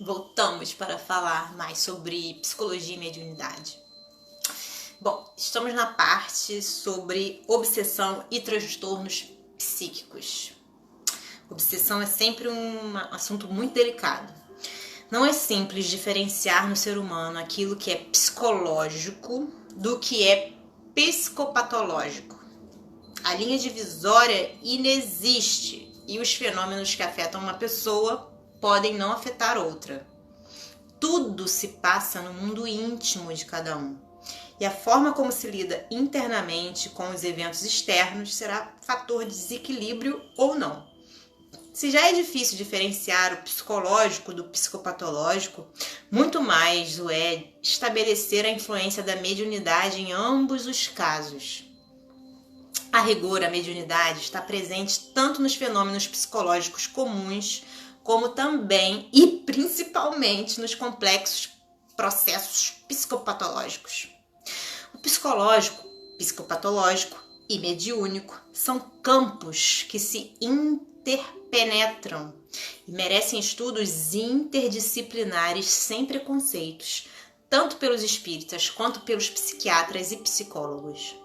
Voltamos para falar mais sobre psicologia e mediunidade. Bom, estamos na parte sobre obsessão e transtornos psíquicos. Obsessão é sempre um assunto muito delicado. Não é simples diferenciar no ser humano aquilo que é psicológico do que é psicopatológico. A linha divisória inexiste e os fenômenos que afetam uma pessoa podem não afetar outra. Tudo se passa no mundo íntimo de cada um. E a forma como se lida internamente com os eventos externos será fator de desequilíbrio ou não. Se já é difícil diferenciar o psicológico do psicopatológico, muito mais o é estabelecer a influência da mediunidade em ambos os casos. A rigor, a mediunidade está presente tanto nos fenômenos psicológicos comuns, como também e principalmente nos complexos processos psicopatológicos. O psicológico, psicopatológico e mediúnico são campos que se interpenetram e merecem estudos interdisciplinares sem preconceitos, tanto pelos espíritas quanto pelos psiquiatras e psicólogos.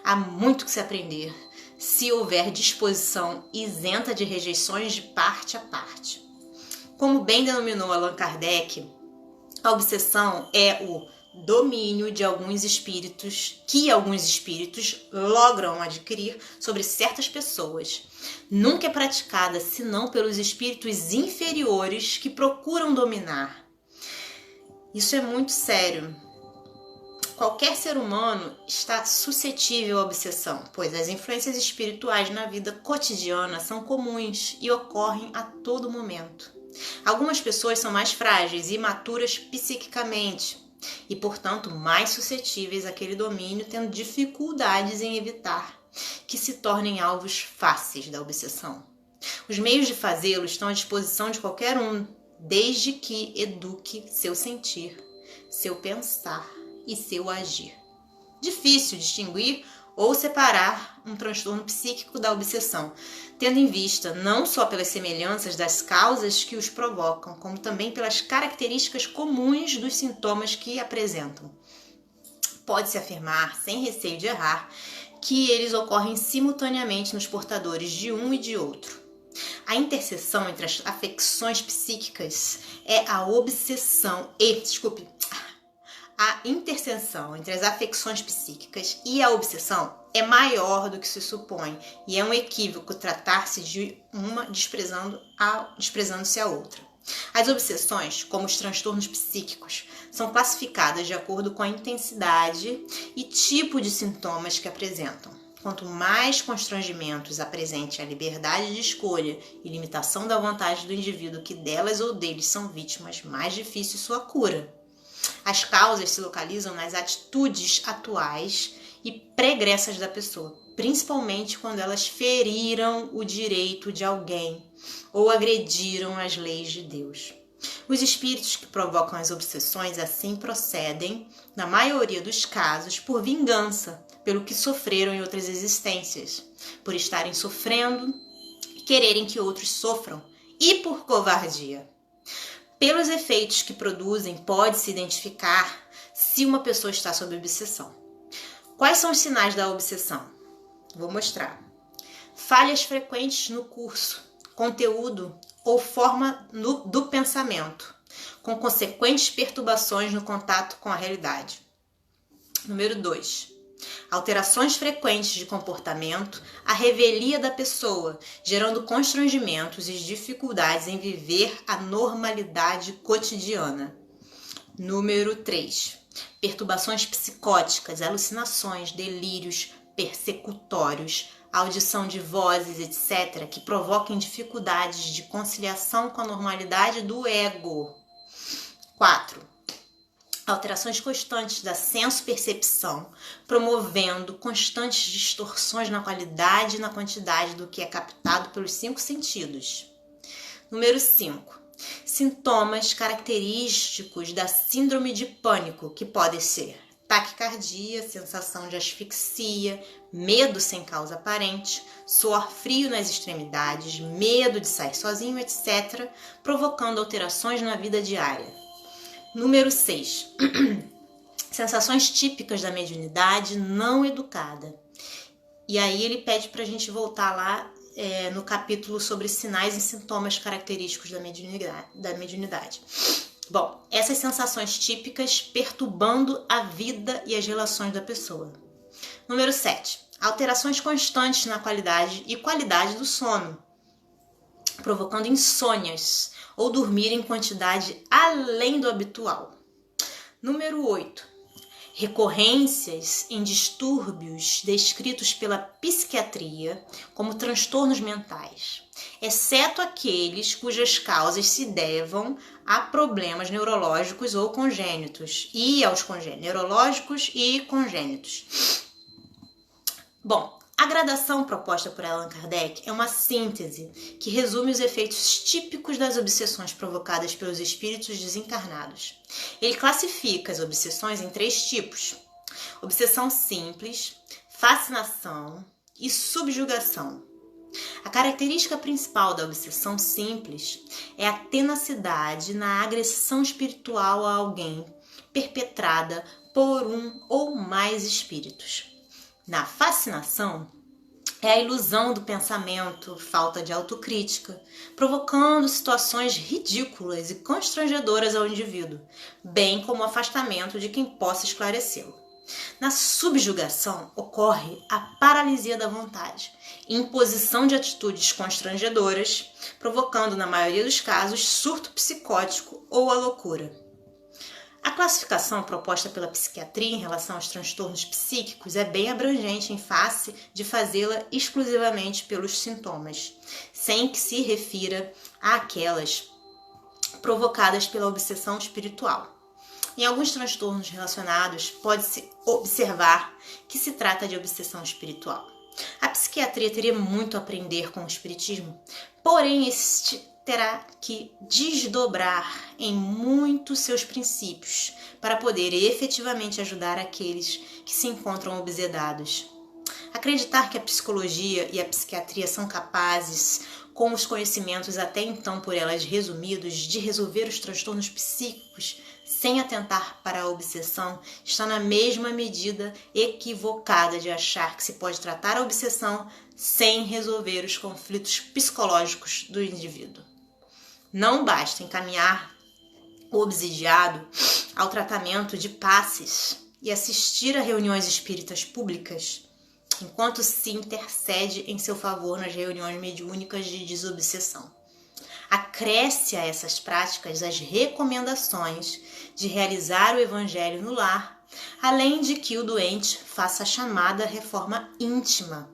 Há muito que se aprender, se houver disposição isenta de rejeições de parte a parte. Como bem denominou Allan Kardec, a obsessão é o domínio de alguns espíritos logram adquirir sobre certas pessoas. Nunca é praticada senão pelos espíritos inferiores que procuram dominar. Isso é muito sério. Qualquer ser humano está suscetível à obsessão, pois as influências espirituais na vida cotidiana são comuns e ocorrem a todo momento. Algumas pessoas são mais frágeis e imaturas psiquicamente e, portanto, mais suscetíveis àquele domínio, tendo dificuldades em evitar que se tornem alvos fáceis da obsessão. Os meios de fazê-lo estão à disposição de qualquer um, desde que eduque seu sentir, seu pensar e seu agir. Difícil distinguir ou separar um transtorno psíquico da obsessão, tendo em vista não só pelas semelhanças das causas que os provocam, como também pelas características comuns dos sintomas que apresentam. Pode-se afirmar, sem receio de errar, que eles ocorrem simultaneamente nos portadores de um e de outro. A interseção entre as afecções psíquicas é a interseção entre as afecções psíquicas e a obsessão é maior do que se supõe e é um equívoco tratar-se de uma desprezando-se a outra. As obsessões, como os transtornos psíquicos, são classificadas de acordo com a intensidade e tipo de sintomas que apresentam. Quanto mais constrangimentos apresente a liberdade de escolha e limitação da vontade do indivíduo que delas ou deles são vítimas, mais difícil sua cura. As causas se localizam nas atitudes atuais e pregressas da pessoa, principalmente quando elas feriram o direito de alguém ou agrediram as leis de Deus. Os espíritos que provocam as obsessões assim procedem, na maioria dos casos, por vingança, pelo que sofreram em outras existências, por estarem sofrendo e quererem que outros sofram, e por covardia. Pelos efeitos que produzem, pode-se identificar se uma pessoa está sob obsessão. Quais são os sinais da obsessão? Vou mostrar. Falhas frequentes no curso, conteúdo ou forma do pensamento, com consequentes perturbações no contato com a realidade. Número 2. Alterações frequentes de comportamento, a revelia da pessoa, gerando constrangimentos e dificuldades em viver a normalidade cotidiana. Número 3. Perturbações psicóticas, alucinações, delírios persecutórios, audição de vozes, etc., que provoquem dificuldades de conciliação com a normalidade do ego. 4. Alterações constantes da senso-percepção, promovendo constantes distorções na qualidade e na quantidade do que é captado pelos 5 sentidos. Número 5. Sintomas característicos da síndrome de pânico, que podem ser taquicardia, sensação de asfixia, medo sem causa aparente, suor frio nas extremidades, medo de sair sozinho, etc., provocando alterações na vida diária. Número 6. Sensações típicas da mediunidade não educada. E aí ele pede para a gente voltar lá no capítulo sobre sinais e sintomas característicos da mediunidade. Bom, essas sensações típicas perturbando a vida e as relações da pessoa. Número 7. Alterações constantes na qualidade e qualidade do sono, provocando insônias ou dormir em quantidade além do habitual. Número 8. Recorrências em distúrbios descritos pela psiquiatria como transtornos mentais, exceto aqueles cujas causas se devam a problemas neurológicos ou congênitos neurológicos e congênitos. Bom, a gradação proposta por Allan Kardec é uma síntese que resume os efeitos típicos das obsessões provocadas pelos espíritos desencarnados. Ele classifica as obsessões em 3 tipos: obsessão simples, fascinação e subjugação. A característica principal da obsessão simples é a tenacidade na agressão espiritual a alguém, perpetrada por um ou mais espíritos. Na fascinação, é a ilusão do pensamento, falta de autocrítica, provocando situações ridículas e constrangedoras ao indivíduo, bem como o afastamento de quem possa esclarecê-lo. Na subjugação, ocorre a paralisia da vontade, imposição de atitudes constrangedoras, provocando, na maioria dos casos, surto psicótico ou a loucura. A classificação proposta pela psiquiatria em relação aos transtornos psíquicos é bem abrangente em face de fazê-la exclusivamente pelos sintomas, sem que se refira àquelas provocadas pela obsessão espiritual. Em alguns transtornos relacionados, pode-se observar que se trata de obsessão espiritual. A psiquiatria teria muito a aprender com o espiritismo, porém este terá que desdobrar em muito seus princípios para poder efetivamente ajudar aqueles que se encontram obsedados. Acreditar que a psicologia e a psiquiatria são capazes, com os conhecimentos até então por elas resumidos, de resolver os transtornos psíquicos sem atentar para a obsessão, está na mesma medida equivocada de achar que se pode tratar a obsessão sem resolver os conflitos psicológicos do indivíduo. Não basta encaminhar o obsidiado ao tratamento de passes e assistir a reuniões espíritas públicas, enquanto se intercede em seu favor nas reuniões mediúnicas de desobsessão. Acresce a essas práticas as recomendações de realizar o evangelho no lar, além de que o doente faça a chamada reforma íntima.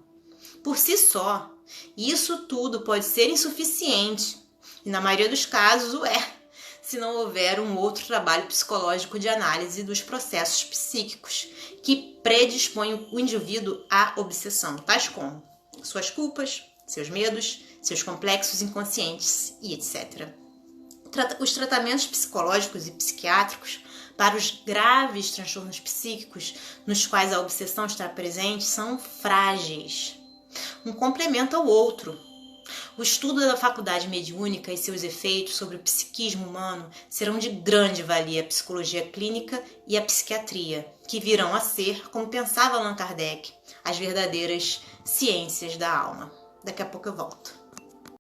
Por si só, isso tudo pode ser insuficiente, e na maioria dos casos o é, se não houver um outro trabalho psicológico de análise dos processos psíquicos que predispõem o indivíduo à obsessão, tais como suas culpas, seus medos, seus complexos inconscientes e etc. Os tratamentos psicológicos e psiquiátricos para os graves transtornos psíquicos nos quais a obsessão está presente são frágeis. Um complementa o outro. O estudo da faculdade mediúnica e seus efeitos sobre o psiquismo humano serão de grande valia à psicologia clínica e à psiquiatria, que virão a ser, como pensava Allan Kardec, as verdadeiras ciências da alma. Daqui a pouco eu volto.